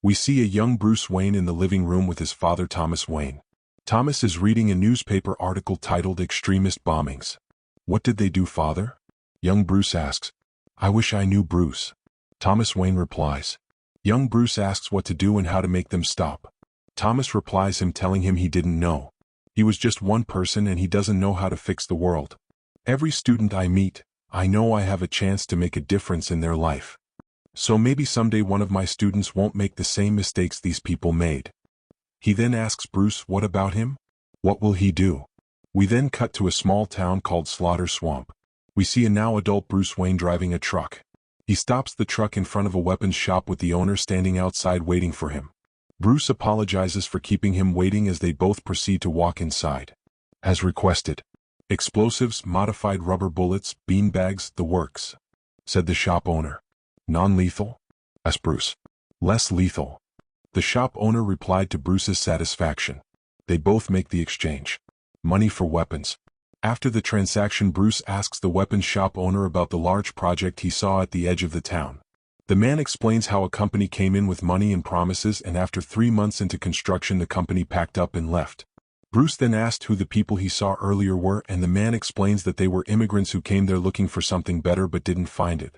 We see a young Bruce Wayne in the living room with his father Thomas Wayne. Thomas is reading a newspaper article titled Extremist Bombings. "What did they do, father?" Young Bruce asks. "I wish I knew, Bruce." Thomas Wayne replies. Young Bruce asks what to do and how to make them stop. Thomas replies him telling him he didn't know. He was just one person and he doesn't know how to fix the world. "Every student I meet, I know I have a chance to make a difference in their life. So maybe someday one of my students won't make the same mistakes these people made." He then asks Bruce what about him? What will he do? We then cut to a small town called Slaughter Swamp. We see a now adult Bruce Wayne driving a truck. He stops the truck in front of a weapons shop with the owner standing outside waiting for him. Bruce apologizes for keeping him waiting as they both proceed to walk inside. As requested. "Explosives, modified rubber bullets, beanbags, the works," said the shop owner. "Non-lethal?" asked Bruce. "Less lethal." The shop owner replied to Bruce's satisfaction. They both make the exchange. Money for weapons. After the transaction, Bruce asks the weapons shop owner about the large project he saw at the edge of the town. The man explains how a company came in with money and promises, and after 3 months into construction the company packed up and left. Bruce then asked who the people he saw earlier were, and the man explains that they were immigrants who came there looking for something better but didn't find it.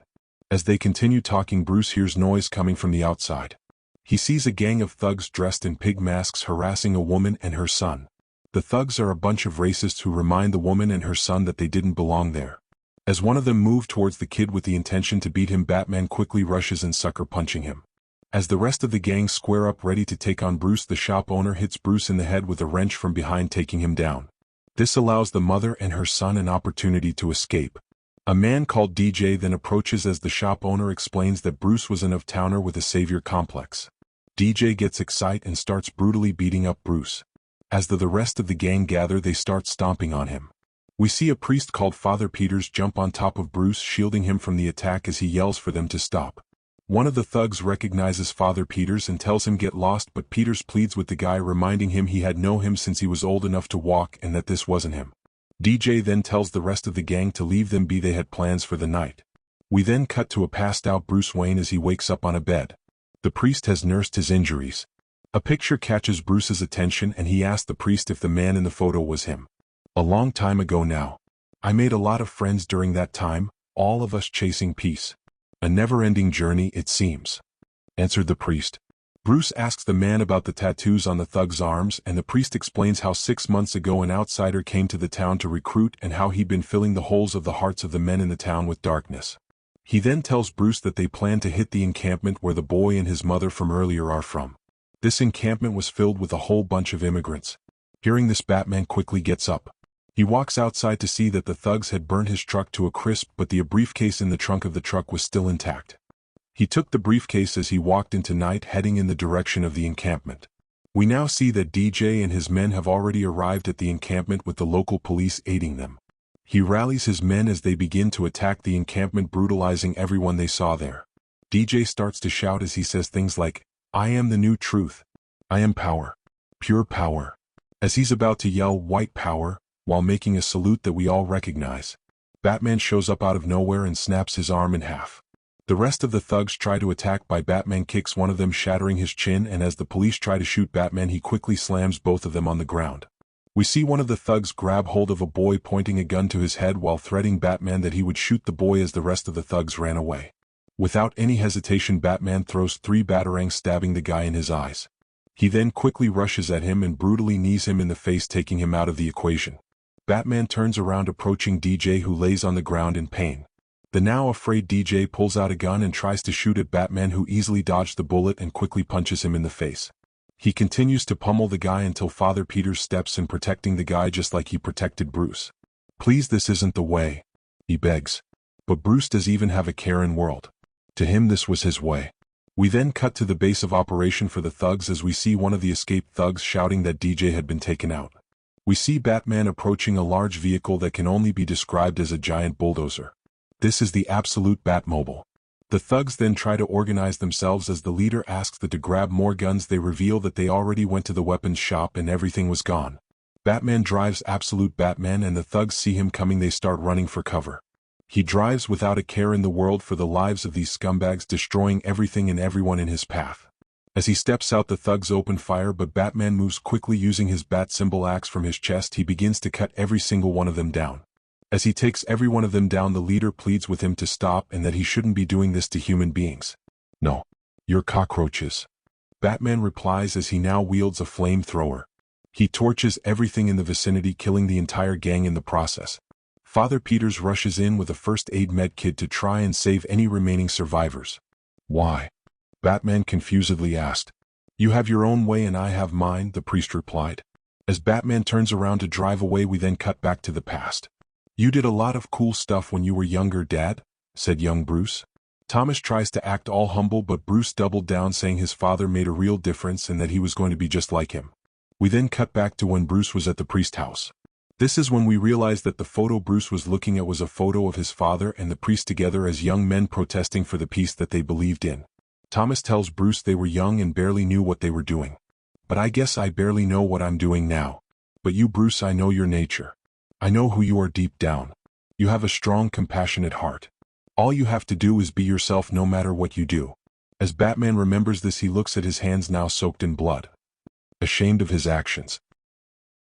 As they continue talking, Bruce hears noise coming from the outside. He sees a gang of thugs dressed in pig masks harassing a woman and her son. The thugs are a bunch of racists who remind the woman and her son that they didn't belong there. As one of them moves towards the kid with the intention to beat him, Batman quickly rushes and sucker punching him. As the rest of the gang square up ready to take on Bruce, the shop owner hits Bruce in the head with a wrench from behind, taking him down. This allows the mother and her son an opportunity to escape. A man called DJ then approaches as the shop owner explains that Bruce was an out-of-towner with a savior complex. DJ gets excited and starts brutally beating up Bruce. As the rest of the gang gather, they start stomping on him. We see a priest called Father Peters jump on top of Bruce, shielding him from the attack as he yells for them to stop. One of the thugs recognizes Father Peters and tells him get lost, but Peters pleads with the guy, reminding him he had known him since he was old enough to walk and that this wasn't him. DJ then tells the rest of the gang to leave them be, they had plans for the night. We then cut to a passed-out Bruce Wayne as he wakes up on a bed. The priest has nursed his injuries. A picture catches Bruce's attention and he asks the priest if the man in the photo was him. "A long time ago now. I made a lot of friends during that time, all of us chasing peace. A never-ending journey, it seems," answered the priest. Bruce asks the man about the tattoos on the thug's arms, and the priest explains how 6 months ago an outsider came to the town to recruit and how he'd been filling the holes of the hearts of the men in the town with darkness. He then tells Bruce that they plan to hit the encampment where the boy and his mother from earlier are from. This encampment was filled with a whole bunch of immigrants. Hearing this, Batman quickly gets up. He walks outside to see that the thugs had burned his truck to a crisp, but the briefcase in the trunk of the truck was still intact. He took the briefcase as he walked into night, heading in the direction of the encampment. We now see that DJ and his men have already arrived at the encampment with the local police aiding them. He rallies his men as they begin to attack the encampment, brutalizing everyone they saw there. DJ starts to shout as he says things like, "I am the new truth. I am power. Pure power." As he's about to yell white power, while making a salute that we all recognize, Batman shows up out of nowhere and snaps his arm in half. The rest of the thugs try to attack, but Batman kicks one of them, shattering his chin, and as the police try to shoot Batman, he quickly slams both of them on the ground. We see one of the thugs grab hold of a boy, pointing a gun to his head while threatening Batman that he would shoot the boy as the rest of the thugs ran away. Without any hesitation, Batman throws 3 batarangs, stabbing the guy in his eyes. He then quickly rushes at him and brutally knees him in the face, taking him out of the equation. Batman turns around, approaching DJ, who lays on the ground in pain. The now afraid DJ pulls out a gun and tries to shoot at Batman, who easily dodged the bullet and quickly punches him in the face. He continues to pummel the guy until Father Peters steps in, protecting the guy just like he protected Bruce. "Please, this isn't the way," he begs. But Bruce does even have a care in world. To him, this was his way. We then cut to the base of operation for the thugs as we see one of the escaped thugs shouting that DJ had been taken out. We see Batman approaching a large vehicle that can only be described as a giant bulldozer. This is the absolute Batmobile. The thugs then try to organize themselves as the leader asks them to grab more guns. They reveal that they already went to the weapons shop and everything was gone. Batman drives absolute Batman and the thugs see him coming. They start running for cover. He drives without a care in the world for the lives of these scumbags, destroying everything and everyone in his path. As he steps out, the thugs open fire, but Batman moves quickly. Using his bat symbol axe from his chest, he begins to cut every single one of them down. As he takes every one of them down, the leader pleads with him to stop and that he shouldn't be doing this to human beings. "No. You're cockroaches," Batman replies as he now wields a flamethrower. He torches everything in the vicinity, killing the entire gang in the process. Father Peters rushes in with a first aid med kit to try and save any remaining survivors. "Why?" Batman confusedly asked. "You have your own way and I have mine," the priest replied. As Batman turns around to drive away, we then cut back to the past. "You did a lot of cool stuff when you were younger, Dad," said young Bruce. Thomas tries to act all humble, but Bruce doubled down, saying his father made a real difference and that he was going to be just like him. We then cut back to when Bruce was at the priest house. This is when we realized that the photo Bruce was looking at was a photo of his father and the priest together as young men protesting for the peace that they believed in. Thomas tells Bruce they were young and barely knew what they were doing. "But I guess I barely know what I'm doing now. But you, Bruce, I know your nature. I know who you are deep down. You have a strong, compassionate heart. All you have to do is be yourself no matter what you do." As Batman remembers this, he looks at his hands now soaked in blood. Ashamed of his actions,